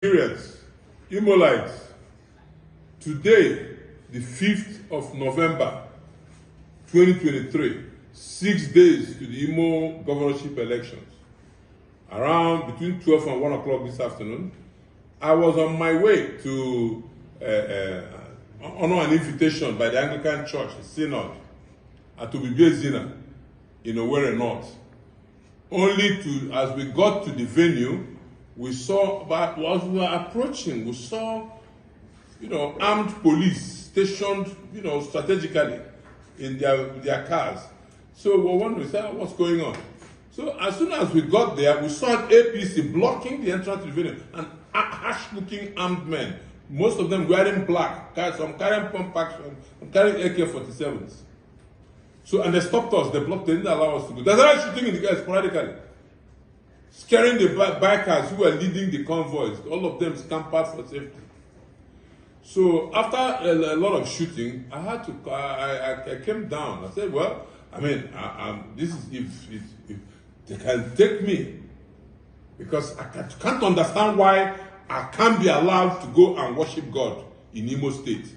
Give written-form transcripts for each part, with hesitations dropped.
Nigerians, Imolites, today, the 5th of November, 2023, 6 days to the Imo governorship elections, around between 12 and 1 o'clock this afternoon, I was on my way to honor an invitation by the Anglican Church, the Synod, at Zina in Owerri North. Only to, as we got to the venue, we saw, but as we were approaching, we saw, armed police stationed, strategically in their cars. So we were wondering, what's going on? So as soon as we got there, we saw APC blocking the entrance to the venue, and harsh-looking armed men, most of them wearing black, some carrying pump action, some carrying AK-47s. So, and they stopped us, they blocked, they didn't allow us to go. They started shooting in the guys sporadically, scaring the bikers who were leading the convoys. All of them scampered for safety. So after a lot of shooting, I had to, I came down. I said, well, this is, if they can take me, because I can't understand why I can't be allowed to go and worship God in Imo State.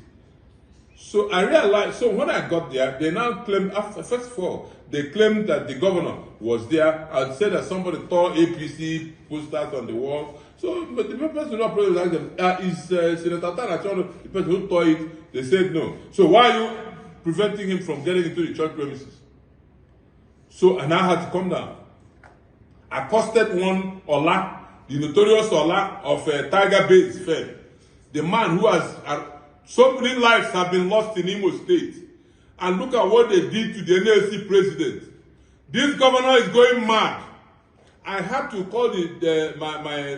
So I realized, so when I got there, they now claimed, first of all, they claimed that the governor was there. I said that somebody tore APC posters on the wall. So, but the person who not asked them, is Senator Tanachon the person who tore it? They said no. So why are you preventing him from getting into the church premises? So, and I had to come down. I accosted one Ola, the notorious Ola of Tiger Base Fair. The man who has, so many lives have been lost in Imo State. And look at what they did to the NLC president. This governor is going mad. I had to call my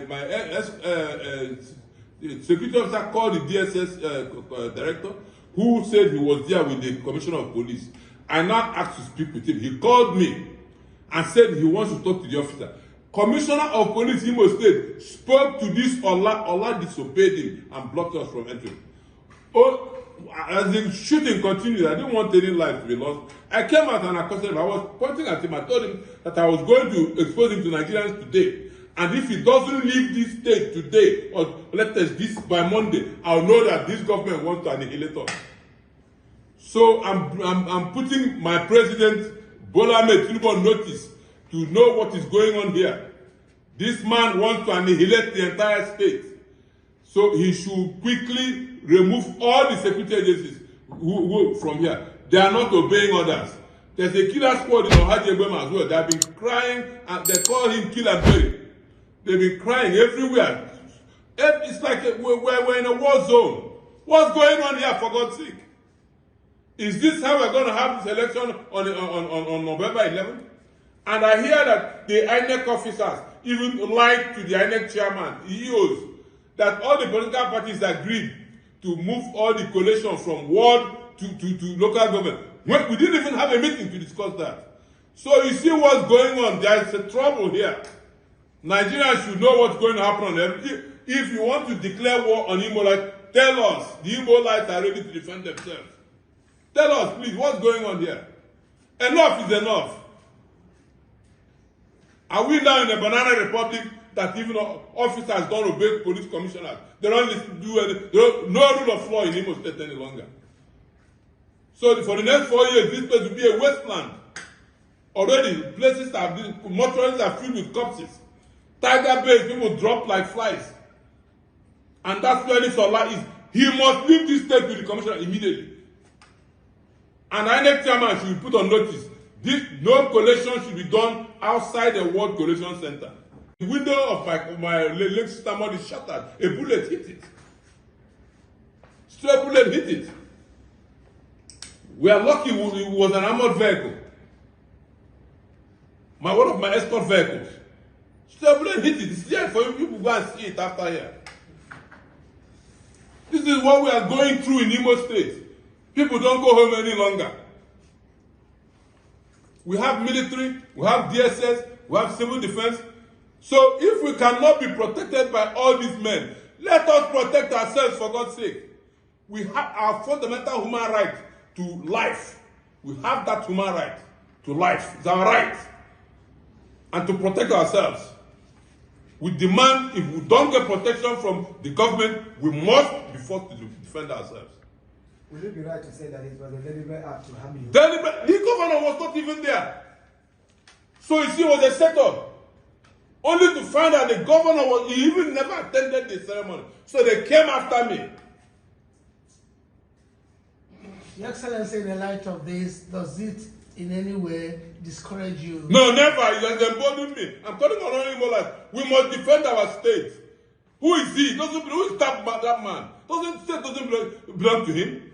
security officer, called the DSS director, who said he was there with the commissioner of police. I now asked to speak with him. He called me and said he wants to talk to the officer. Commissioner of Police Imo State spoke to this Ola disobeyed him and blocked us from entering. Oh, as the shooting continued, I didn't want any life to be lost. I came out and accosted him. I was pointing at him. I told him that I was going to expose him to Nigerians today. And if he doesn't leave this state today, or let us this by Monday, I'll know that this government wants to annihilate us. So I'm putting my president, Bola Ahmed Tinubu, on notice to know what is going on here. This man wants to annihilate the entire state. So he should quickly remove all the security agencies who from here. They are not obeying orders. There's a killer squad in Ohaji Ebema as well. They have been crying, and they call him Kill and Bury. They've been crying everywhere. It's like we're in a war zone. What's going on here, for God's sake? Is this how we're going to have this election on November 11th? And I hear that the INEC officers even lied to the INEC chairman, EOs, that all the political parties agreed to move all the collation from ward to local government. We didn't even have a meeting to discuss that. So you see what's going on. There is a trouble here. Nigerians should know what's going to happen on them. If you want to declare war on Imolites, tell us. The Imolites are ready to defend themselves. Tell us, please, what's going on here? Enough is enough. Are we now in a banana republic that even officers don't obey police commissioners? They don't do anything. No rule of law in Imo State any longer. So for the next 4 years, this place will be a wasteland. Already, places have been, mortuaries are filled with corpses. Tiger Base, people drop like flies. And that's where this Ola is. He must leave this state with the commissioner immediately. And INEC chairman should be put on notice. No collation should be done outside the World Collation Center. The window of my late sister mod is shattered. A bullet hit it. Stray bullet hit it. We are lucky it was an armored vehicle. One of my escort vehicles. Stray bullet hit it. It's there for you people to go and see it after here. This is what we are going through in Imo State. People don't go home any longer. We have military, we have DSS, we have civil defense. So if we cannot be protected by all these men, let us protect ourselves, for God's sake. We have our fundamental human right to life. We have that human right to life. It's our right. And to protect ourselves. We demand, if we don't get protection from the government, we must be forced to defend ourselves. Will it be right to say that it was a deliberate act to harm you? Deliberate. The governor was not even there. So you see, it was a setup. Only to find out the governor he even never attended the ceremony. So they came after me. Your Excellency, in the light of this, does it in any way discourage you? No, never. It has emboldened me. I'm calling on honorable life. We must defend our state. Who is he? Who is that man? Doesn't belong to him?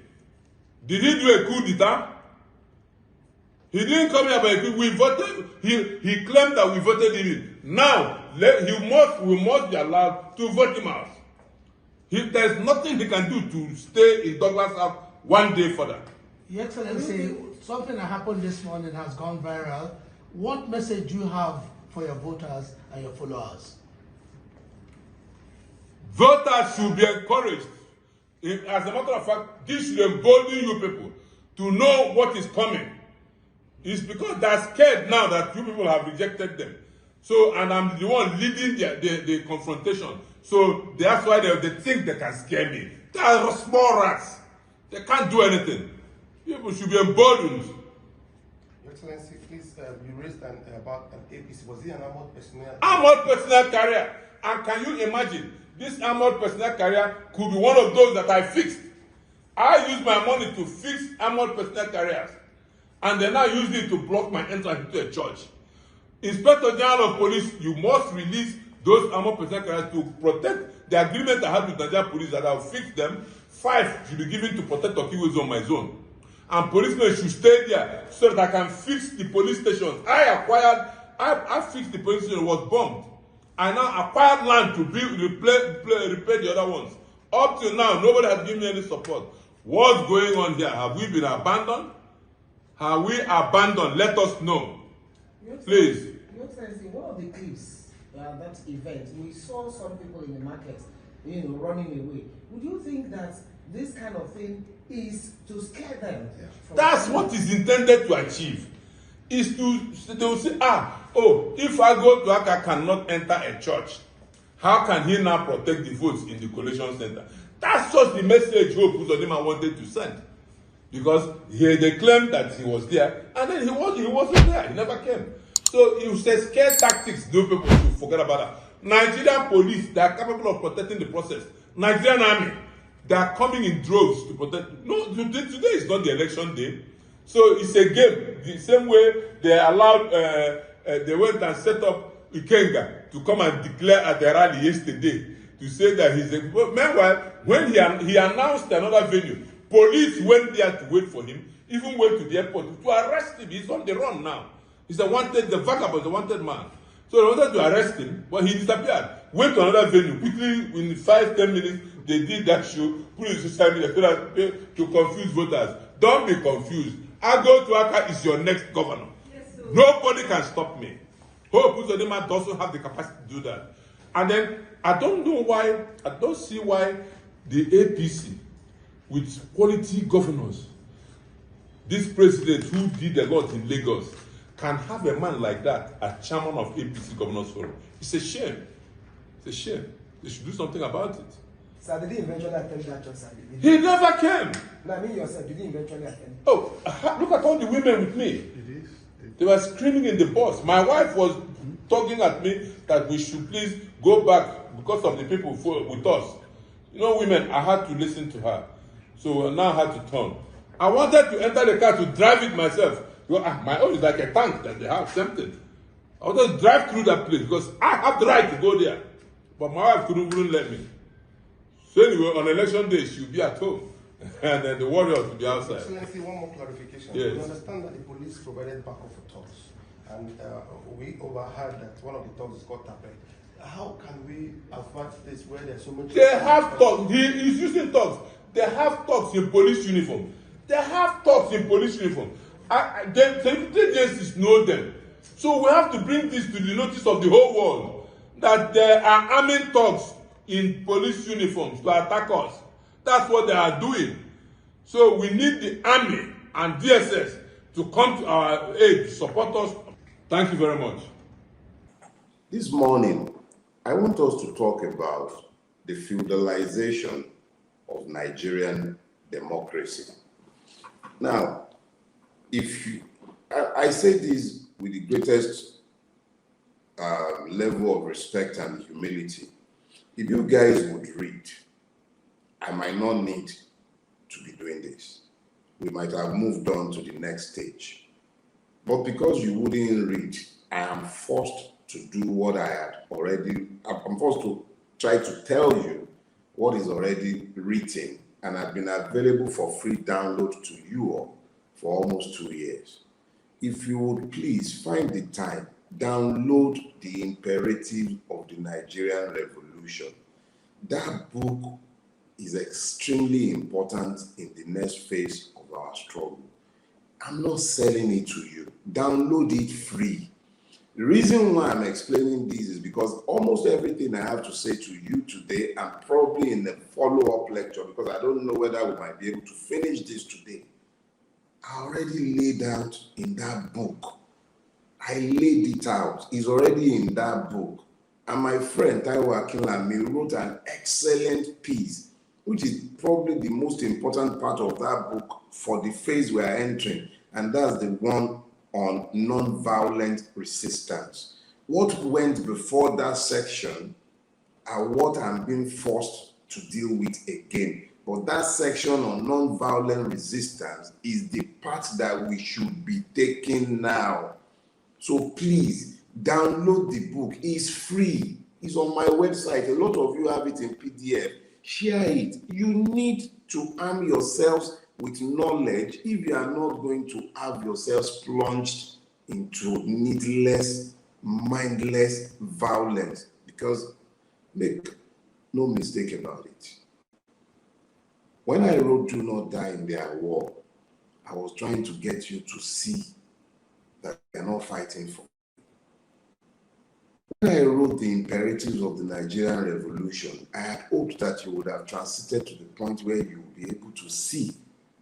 Did he do a coup d'etat? He didn't come here by a coup. We voted. He claimed that we voted him in. Now, we must be allowed to vote him out. There's nothing he can do to stay in Douglas House one day further. Your Excellency, something that happened this morning has gone viral. What message do you have for your voters and your followers? Voters should be encouraged. As a matter of fact, this should embolden you people to know what is coming. It's because they're scared now that you people have rejected them. So, and I'm the one leading the confrontation. So that's why they think they can scare me. They are small rats. They can't do anything. People should be emboldened. Your Excellency, please, you raised about an APC. Was he an armored personnel? Armored personnel carrier. And can you imagine? This armored personnel carrier could be one of those that I fixed. I used my money to fix armored personnel carriers. And then I used it to block my entrance into a church. Inspector General of Police, you must release those armored personnel carriers to protect the agreement I had with Nigeria Police that I'll fix them. 5 should be given to protect Okiwis on my zone. And policemen should stay there so that I can fix the police stations. I fixed the police station, it was bombed. I now acquired land to repair the other ones. Up till now, nobody has given me any support. What's going on here? Have we been abandoned? Have we abandoned? Let us know. Please. Your Excellency, one of the clips that event, we saw some people in the market, running away. Would you think that this kind of thing is to scare them? That's what is intended to achieve. Is they will say, if I go to Aka cannot enter a church, how can he now protect the votes in the collation center? That's just the message Hope Uzodinma wanted to send. Because they claimed that he was there, and then he wasn't there. He never came. So it was a scare tactics. No people should forget about that. Nigerian police, they are capable of protecting the process. Nigerian army, they are coming in droves to protect. No, today is not the election day. So it's a game. The same way they allowed, they went and set up Ikenga to come and declare at the rally yesterday to say that he's a. Meanwhile, when he announced another venue, police went there to wait for him, even went to the airport to arrest him. He's on the run now. He's the vagabond, the wanted man. So they wanted to arrest him, but he disappeared. Went to another venue. Quickly, in 5-10 minutes, they did that show, put it in social media so that to confuse voters. Don't be confused. Ago Tuaka is your next governor. Yes, nobody can stop me. Hope Uzodinma doesn't have the capacity to do that. And then, I don't see why the APC, with quality governors, this president who did a lot in Lagos, can have a man like that as chairman of APC Governors Forum. It's a shame. It's a shame. They should do something about it. Sir, did he eventually attend that church? He never came. No, I mean yourself, did he eventually attend? Oh, look at all the women with me. They were screaming in the bus. My wife was talking at me that we should please go back because of the people with us. Women, I had to listen to her. So now I had to turn. I wanted to enter the car to drive it myself. My own is like a tank that they have tempted. I wanted to drive through that place because I have the right to go there. But my wife wouldn't let me. So anyway, on election day, she'll be at home. And then the warriors will be outside. Excellency, one more clarification. Yes. We understand that the police provided backup for thugs. And we overheard that one of the thugs is called Tape. How can we avert this where there's so much... They have thugs. He's using thugs. They have thugs in police uniform. The agencies know them. So we have to bring this to the notice of the whole world that there are arming thugs in police uniforms to attack us. That's what they are doing. So we need the army and DSS to come to our aid, support us. Thank you very much. This morning, I want us to talk about the feudalization of Nigerian democracy. Now, I say this with the greatest level of respect and humility. If you guys would read, I might not need to be doing this. We might have moved on to the next stage. But because you wouldn't read, I am forced to do what I had already, I'm forced to try to tell you what is already written and have been available for free download to you all for almost 2 years. If you would please find the time, download The Imperative of the Nigerian Revolution. That book is extremely important in the next phase of our struggle. I'm not selling it to you. Download it free. The reason why I'm explaining this is because almost everything I have to say to you today, and probably in the follow-up lecture, because I don't know whether we might be able to finish this today, I already laid out in that book. I laid it out. It's already in that book. And my friend Taiwo Akinlami wrote an excellent piece, which is probably the most important part of that book for the phase we are entering, and that's the one on non-violent resistance. What went before that section are what I'm being forced to deal with again. But that section on non-violent resistance is the part that we should be taking now. So please, download the book. It's free. It's on my website. A lot of you have it in PDF. Share it. You need to arm yourselves with knowledge if you are not going to have yourselves plunged into needless, mindless violence. Because make no mistake about it. When I wrote Do Not Die in Their War, I was trying to get you to see that they are not fighting for. When I wrote The Imperatives of the Nigerian Revolution, I had hoped that you would have transited to the point where you would be able to see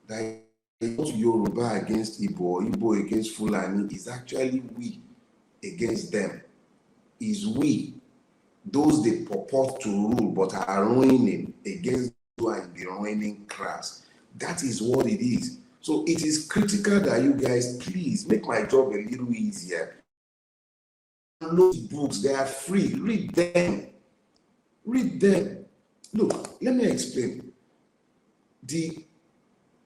that it's not Yoruba against Igbo or Igbo against Fulani, is actually we against them. Is we, those they purport to rule but are ruining against who are in the ruining class. That is what it is. So it is critical that you guys please make my job a little easier. Those books, they are free. Read them. Read them. Look, let me explain. The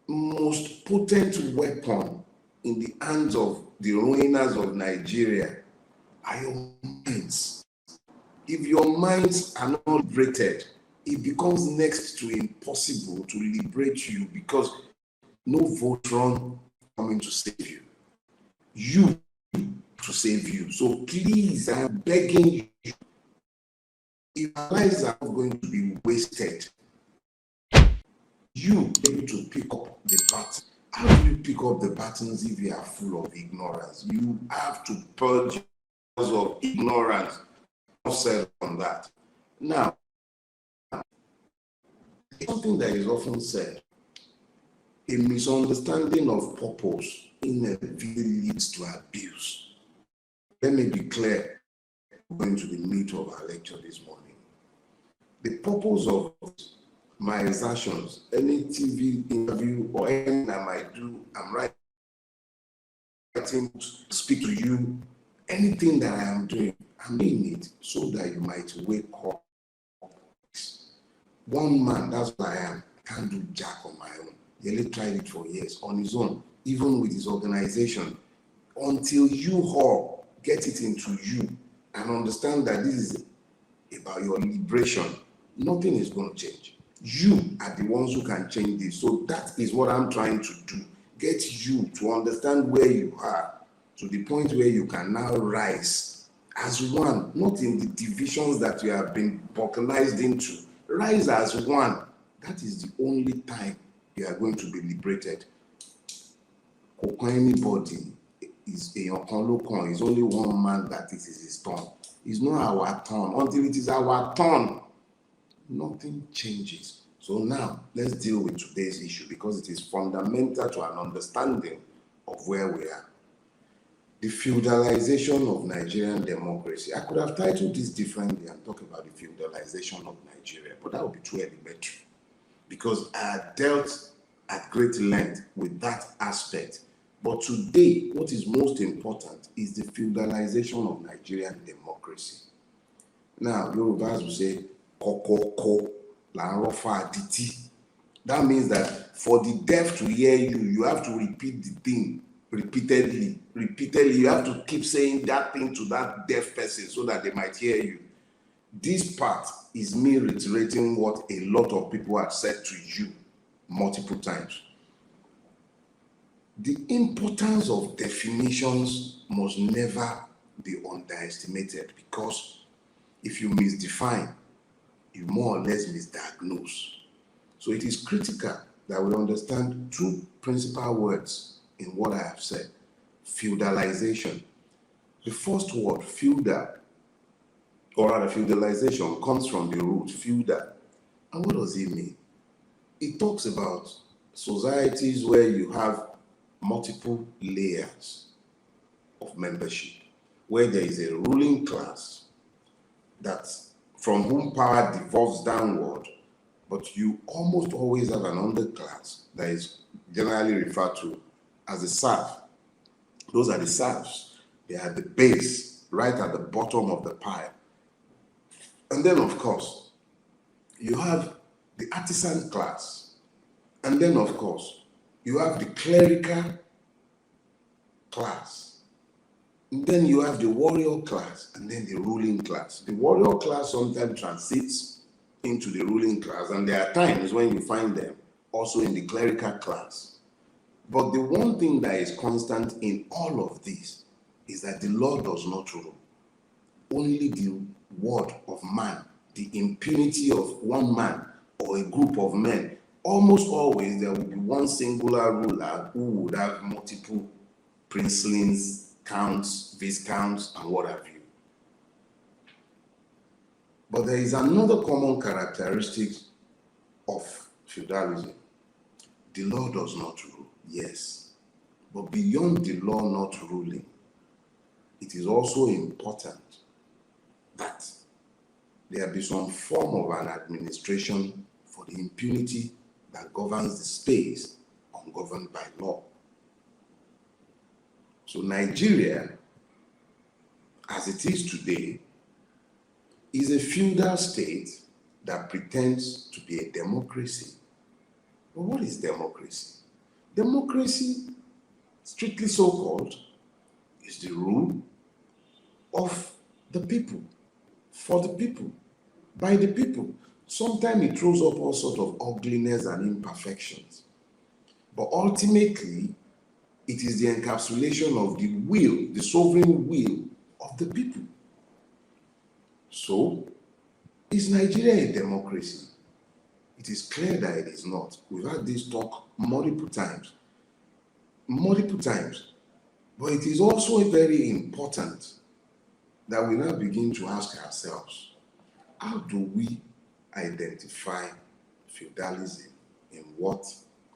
most potent weapon in the hands of the ruiners of Nigeria are your minds. If your minds are not liberated, it becomes next to impossible to liberate you because no vote run coming to save you. You to save you. So please, I'm begging you, if our lives are not going to be wasted, you able to pick up the baton. How do you pick up the batons if you are full of ignorance? You have to purge yourself of ignorance. I've said on that. Now, something that is often said, a misunderstanding of purpose inevitably leads to abuse. Let me be clear, going to the meat of our lecture this morning. The purpose of my exertions, any TV interview or anything I might do, I'm writing to speak to you, anything that I am doing, I'm doing it so that you might wake up. One man, that's what I am. I can't do jack on my own. He tried it for years on his own, even with his organization, until you all get it into you and understand that this is about your liberation. Nothing is going to change. You are the ones who can change this. So that is what I'm trying to do. Get you to understand where you are to the point where you can now rise as one, not in the divisions that you have been balkanized into. Rise as one. That is the only time you are going to be liberated. Anybody is a Okonlokon. It's only one man that it is his turn. It's not our turn. Until it is our turn, nothing changes. So now, let's deal with today's issue because it is fundamental to an understanding of where we are. the feudalization of Nigerian democracy. I could have titled this differently and talk about the feudalization of Nigeria, but that would be too elementary because I had dealt at great length with that aspect. But today, what is most important is the feudalization of Nigerian democracy. Now, Yorubas will say, kokoko, la rofa diti. That means that for the deaf to hear you, you have to repeat the thing repeatedly. You have to keep saying that thing to that deaf person so that they might hear you. This part is me reiterating what a lot of people have said to you multiple times. The importance of definitions must never be underestimated because if you misdefine, you more or less misdiagnose. So it is critical that we understand two principal words in what I have said. Feudalization. The first word, feudal, or rather feudalization, comes from the root feudal. And what does it mean? It talks about societies where you have multiple layers of membership, where there is a ruling class that from whom power devolves downward, but you almost always have an underclass that is generally referred to as the serf. Those are the serfs. They are the base, right at the bottom of the pile. And then, of course, you have the artisan class. And then, of course, you have the clerical class. And then you have the warrior class, and then the ruling class. The warrior class sometimes transits into the ruling class, and there are times when you find them also in the clerical class. But the one thing that is constant in all of this is that the law does not rule. Only the word of man, the impunity of one man or a group of men. Almost always there will be one singular ruler who would have multiple princelings, counts, viscounts, and what have you. But there is another common characteristic of feudalism. The law does not rule, yes. But beyond the law not ruling, it is also important that there be some form of an administration for the impunity that governs the space ungoverned by law. So Nigeria, as it is today, is a feudal state that pretends to be a democracy. But what is democracy? Democracy, strictly so-called, is the rule of the people, for the people, by the people. Sometimes it throws up all sorts of ugliness and imperfections. But ultimately, it is the encapsulation of the will, the sovereign will of the people. So, is Nigeria a democracy? It is clear that it is not. We've had this talk multiple times. But it is also very important that we now begin to ask ourselves, how do we identify feudalism in what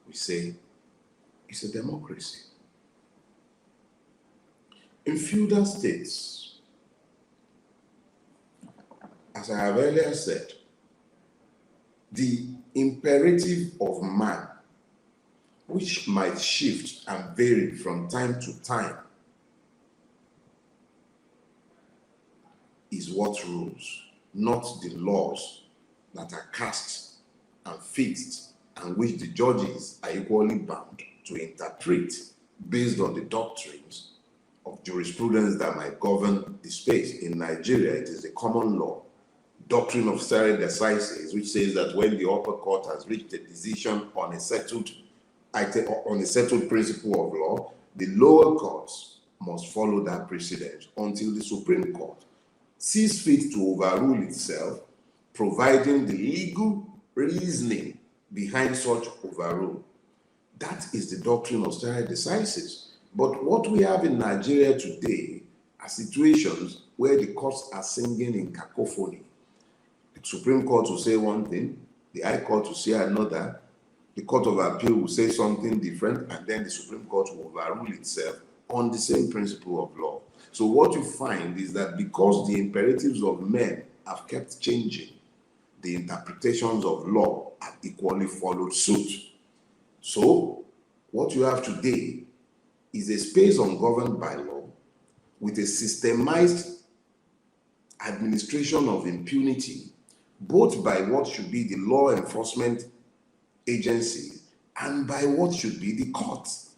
we say is a democracy? In feudal states, as I have earlier said, the imperative of man, which might shift and vary from time to time, is what rules, not the laws that are cast and fixed and which the judges are equally bound to interpret based on the doctrines of jurisprudence that might govern the space. In Nigeria, it is the common law doctrine of stare decisis, which says that when the upper court has reached a decision on a settled principle of law, the lower courts must follow that precedent until the Supreme Court sees fit to overrule itself, providing the legal reasoning behind such overrule. That is the doctrine of stare decisis. But what we have in Nigeria today are situations where the courts are singing in cacophony. The Supreme Court will say one thing, the High Court will say another, the Court of Appeal will say something different, and then the Supreme Court will overrule itself on the same principle of law. So what you find is that because the imperatives of men have kept changing, the interpretations of law have equally followed suit. So what you have today is a space ungoverned by law with a systemized administration of impunity, both by what should be the law enforcement agencies and by what should be the courts.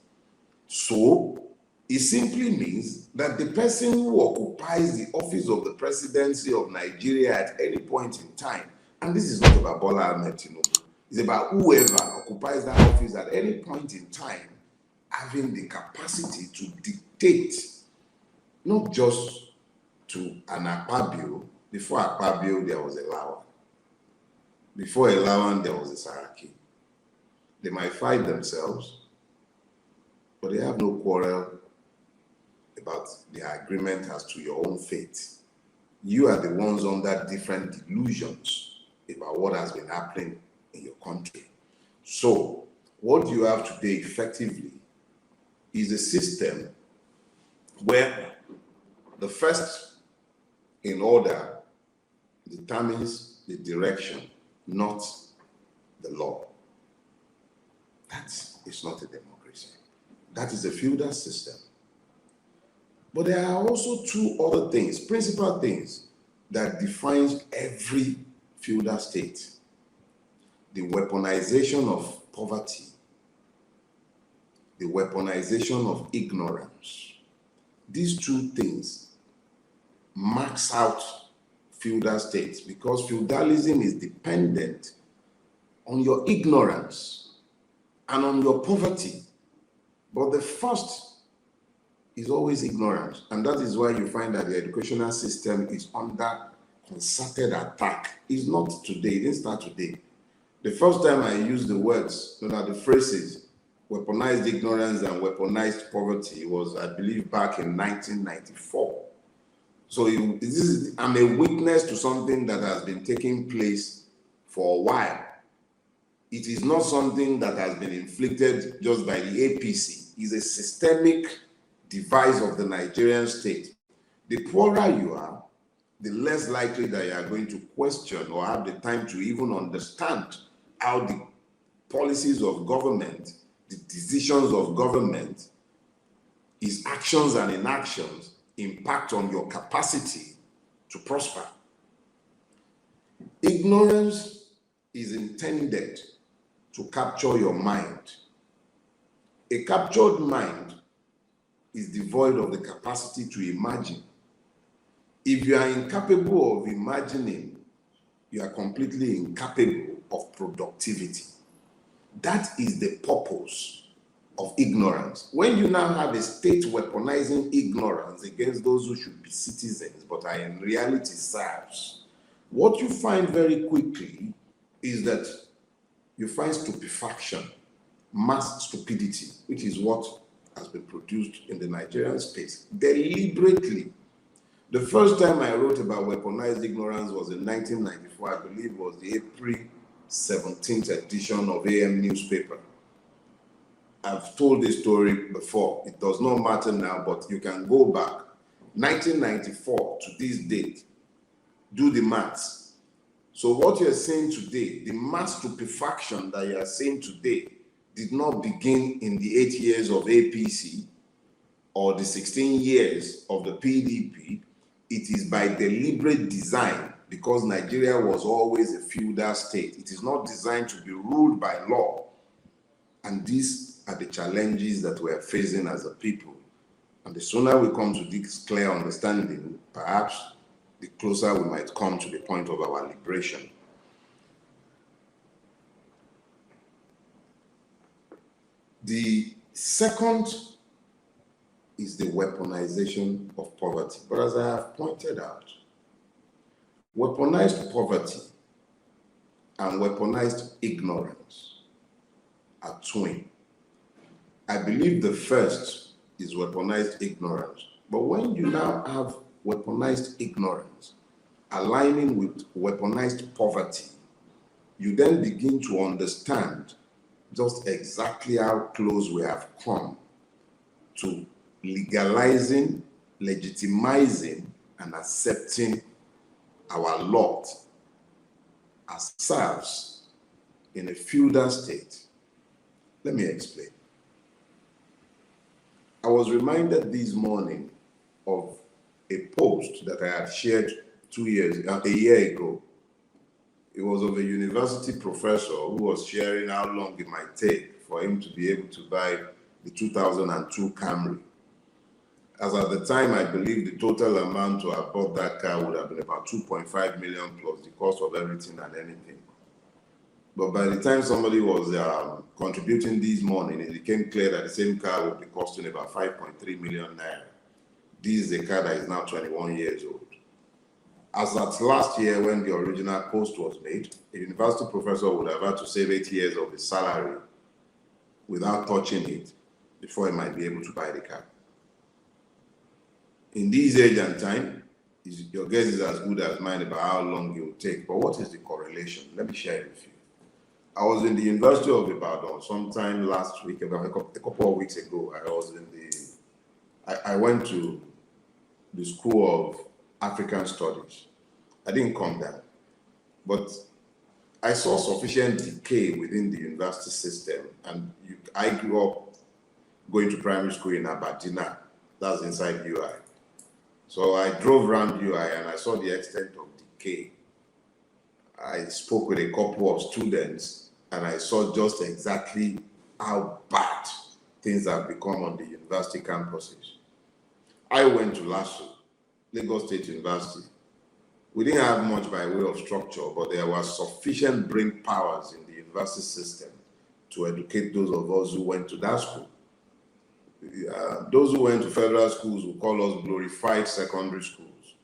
So it simply means that the person who occupies the office of the presidency of Nigeria at any point in time, and this is not about Bola Ahmed Tinubu, it's about whoever occupies that office at any point in time, having the capacity to dictate, not just to an Akpabio. Before Akpabio, there was a Lawan. Before a Lawan, there was a Saraki. They might fight themselves, but they have no quarrel about their agreement as to your own fate. You are the ones under different delusions about what has been happening in your country. So, what you have today effectively is a system where the first in order determines the direction, not the law. That is not a democracy. That is a feudal system. But there are also two other things, principal things, that defines every feudal state. The weaponization of poverty, the weaponization of ignorance. These two things marks out feudal states because feudalism is dependent on your ignorance and on your poverty. But the first is always ignorance. And that is why you find that the educational system is under concerted attack. It's not today, it didn't start today. The first time I used the words, the phrases, weaponized ignorance and weaponized poverty was, I believe, back in 1994. So I'm a witness to something that has been taking place for a while. It is not something that has been inflicted just by the APC. It's a systemic device of the Nigerian state. The poorer you are, the less likely that you are going to question or have the time to even understand how the policies of government, the decisions of government, its actions and inactions impact on your capacity to prosper. Ignorance is intended to capture your mind. A captured mind is devoid of the capacity to imagine. If you are incapable of imagining, you are completely incapable of productivity. That is the purpose of ignorance. When you now have a state weaponizing ignorance against those who should be citizens but are in reality serfs, what you find very quickly is that you find stupefaction, mass stupidity, which is what has been produced in the Nigerian space deliberately. The first time I wrote about weaponized ignorance was in 1994, I believe it was the April 17th edition of AM newspaper. I've told this story before. It does not matter now, but you can go back. 1994 to this date, do the maths. So what you're saying today, the mass stupefaction that you are saying today did not begin in the 8 years of APC or the 16 years of the PDP. It is by deliberate design because Nigeria was always a feudal state. It is not designed to be ruled by law. And these are the challenges that we are facing as a people. And the sooner we come to this clear understanding, perhaps the closer we might come to the point of our liberation. The second is the weaponization of poverty. But as I have pointed out, weaponized poverty and weaponized ignorance are twin. I believe the first is weaponized ignorance. But when you now have weaponized ignorance aligning with weaponized poverty, you then begin to understand just exactly how close we have come to legalizing, legitimizing, and accepting our lot as serfs in a feudal state. Let me explain. I was reminded this morning of a post that I had shared a year ago. It was of a university professor who was sharing how long it might take for him to be able to buy the 2002 Camry. As at the time, I believe the total amount to have bought that car would have been about 2.5 million plus the cost of everything and anything. But by the time somebody was contributing this morning, it became clear that the same car would be costing about 5.3 million naira. This is a car that is now 21 years old. As at last year, when the original post was made, a university professor would have had to save 8 years of his salary without touching it before he might be able to buy the car. In this age and time, your guess is as good as mine about how long it will take. But what is the correlation? Let me share it with you. I was in the University of Ibadan sometime last week, about a couple of weeks ago. I went to the School of African Studies. I didn't come down, but I saw sufficient decay within the university system. And I grew up going to primary school in Abadina, that's inside UI. So I drove around UI and I saw the extent of decay. I spoke with a couple of students and I saw just exactly how bad things have become on the university campuses. I went to LASU, Lagos State University. We didn't have much by way of structure, but there was sufficient brain powers in the university system to educate those of us who went to that school. Those who went to federal schools will call us glorified secondary schools.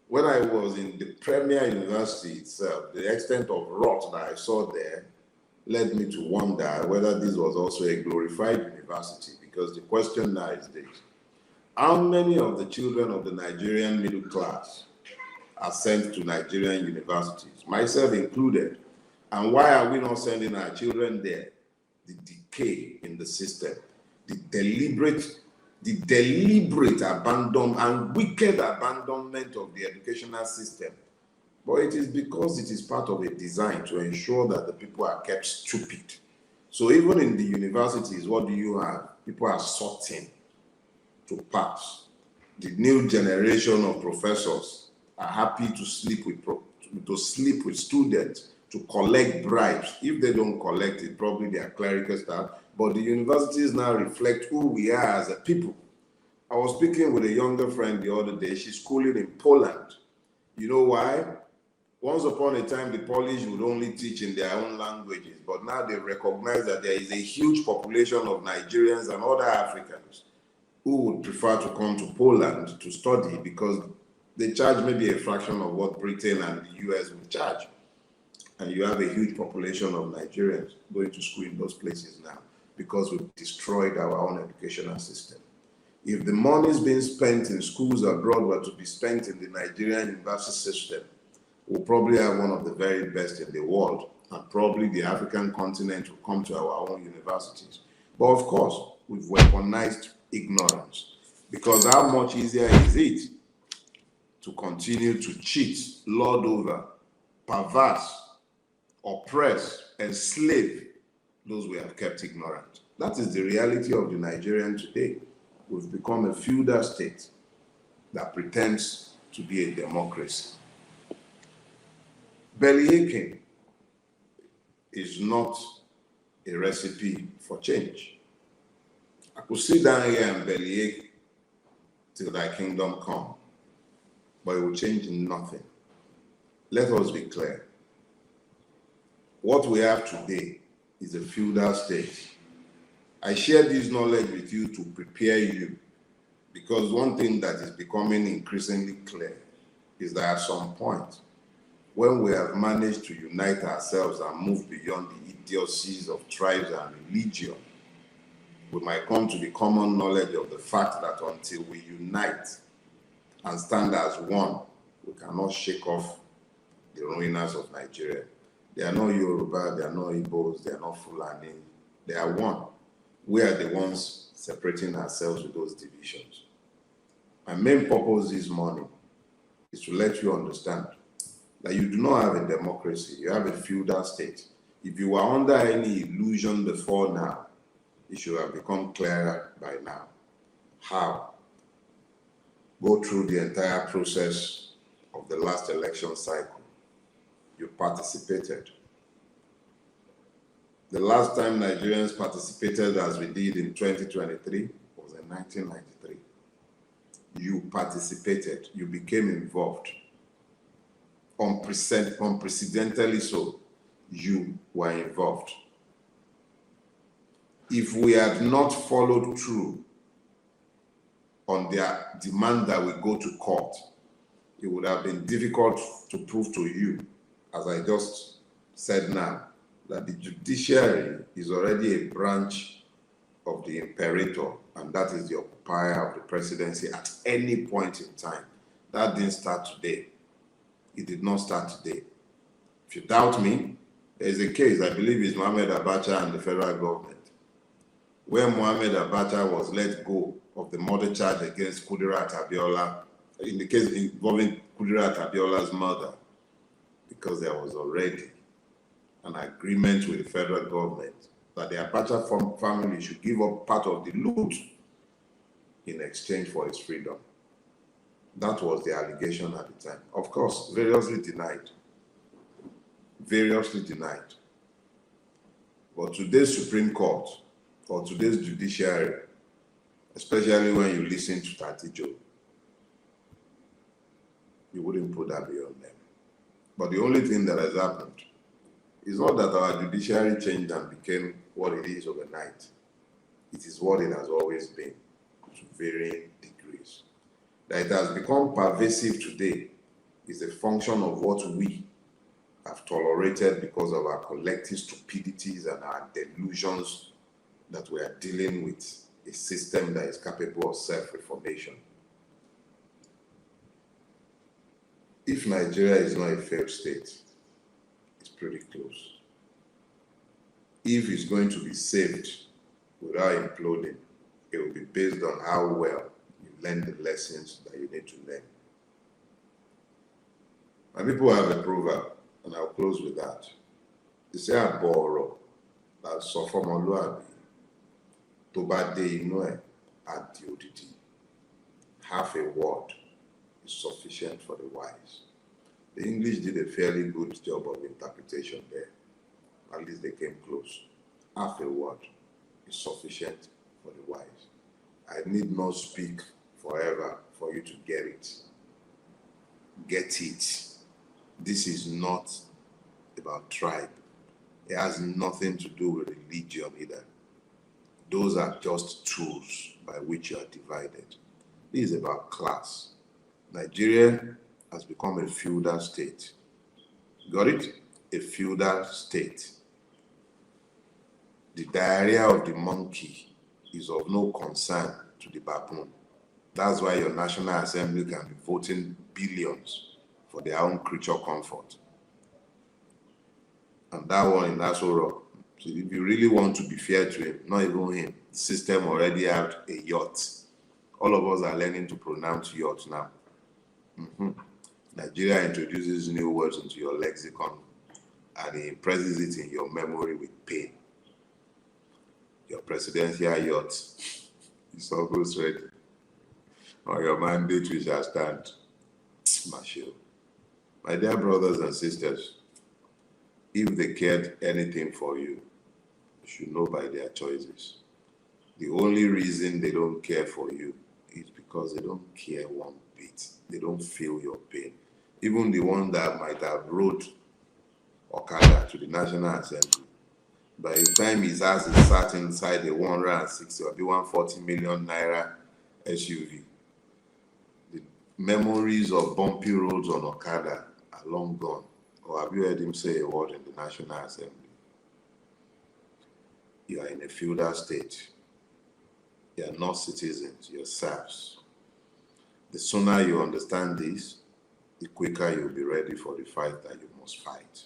When I was in the premier university itself, the extent of rot that I saw there led me to wonder whether this was also a glorified university, because the question now is this: how many of the children of the Nigerian middle class are sent to Nigerian universities, myself included? And why are we not sending our children there? The decay in the system, the deliberate abandonment and wicked abandonment of the educational system. But it is because it is part of a design to ensure that the people are kept stupid. So even in the universities, what do you have? People are sorting to pass. The new generation of professors are happy to sleep with students, to collect bribes. If they don't collect it, probably they are clerical staff. But the universities now reflect who we are as a people. I was speaking with a younger friend the other day. She's schooling in Poland. You know why? Once upon a time, the Polish would only teach in their own languages, but now they recognize that there is a huge population of Nigerians and other Africans who would prefer to come to Poland to study because they charge maybe a fraction of what Britain and the US would charge. And you have a huge population of Nigerians going to school in those places now because we've destroyed our own educational system. If the money being spent in schools abroad were to be spent in the Nigerian university system, we'll probably have one of the very best in the world, and probably the African continent will come to our own universities. But of course, we've weaponized ignorance, because how much easier is it to continue to cheat, lord over, perverse, oppress, enslave those we have kept ignorant? That is the reality of the Nigerian today. We've become a feudal state that pretends to be a democracy. Bellyaching is not a recipe for change. I could sit down here and bellyache till thy kingdom come, but it will change nothing. Let us be clear. What we have today is a feudal state. I share this knowledge with you to prepare you, because one thing that is becoming increasingly clear is that at some point, when we have managed to unite ourselves and move beyond the idiocies of tribes and religion, we might come to the common knowledge of the fact that until we unite and stand as one, we cannot shake off the ruiners of Nigeria. They are not Yoruba, they are not Igbos, they are not Fulani, they are one. We are the ones separating ourselves with those divisions. My main purpose this morning is to let you understand that you do not have a democracy, you have a feudal state. If you were under any illusion before now, it should have become clearer by now. How? Go through the entire process of the last election cycle. You participated. The last time Nigerians participated as we did in 2023 was in 1993. You participated, you became involved. Unprecedentedly so, you were involved. If we had not followed through on their demand that we go to court, it would have been difficult to prove to you, as I just said now, that the judiciary is already a branch of the imperator, and that is the occupier of the presidency at any point in time. That didn't start today. It did not start today. If you doubt me, there is a case, I believe it's Mohamed Abacha and the federal government, where Mohamed Abacha was let go of the murder charge against Kudirat Abiola, in the case involving Kudirat Abiola's mother, because there was already an agreement with the federal government that the Abacha family should give up part of the loot in exchange for its freedom. That was the allegation at the time. Of course, variously denied. Variously denied. But today's Supreme Court, or today's judiciary, especially when you listen to Tatijo, you wouldn't put that beyond them. But the only thing that has happened is not that our judiciary changed and became what it is overnight. It is what it has always been, to varying degrees. That it has become pervasive today is a function of what we have tolerated because of our collective stupidities and our delusions that we are dealing with a system that is capable of self-reformation. If Nigeria is not a failed state, it's pretty close. If it's going to be saved without imploding, it will be based on how well you learn the lessons that you need to learn. And people have a proverb, and I'll close with that. They say, "Aboro, that's so from Oluabi, to bad day inú at the odidi. Half a word is sufficient for the wise." The English did a fairly good job of interpretation there. At least they came close. Half a word is sufficient for the wise. I need not speak forever for you to get it. Get it. This is not about tribe. It has nothing to do with religion either. Those are just tools by which you are divided. This is about class. Nigeria has become a feudal state. Got it? A feudal state. The diarrhea of the monkey is of no concern to the baboon. That's why your National Assembly can be voting billions for their own creature comfort. And that one in Aso Rock, so if you really want to be fair to him, not even him, the system already had a yacht. All of us are learning to pronounce yacht now. Nigeria introduces new words into your lexicon and it impresses it in your memory with pain. Your presidential yacht is almost ready. On your mandate we shall stand. Marshal. My dear brothers and sisters, if they cared anything for you, you should know by their choices. The only reason they don't care for you is because they don't care one bit. They don't feel your pain. Even the one that might have rode Okada to the National Assembly, by the time his ass is sat inside a 160 or the 140 million naira SUV, the memories of bumpy roads on Okada are long gone. Or have you heard him say a word in the National Assembly? You are in a feudal state. You are not citizens, you're serfs. The sooner you understand this, the quicker you'll be ready for the fight that you must fight.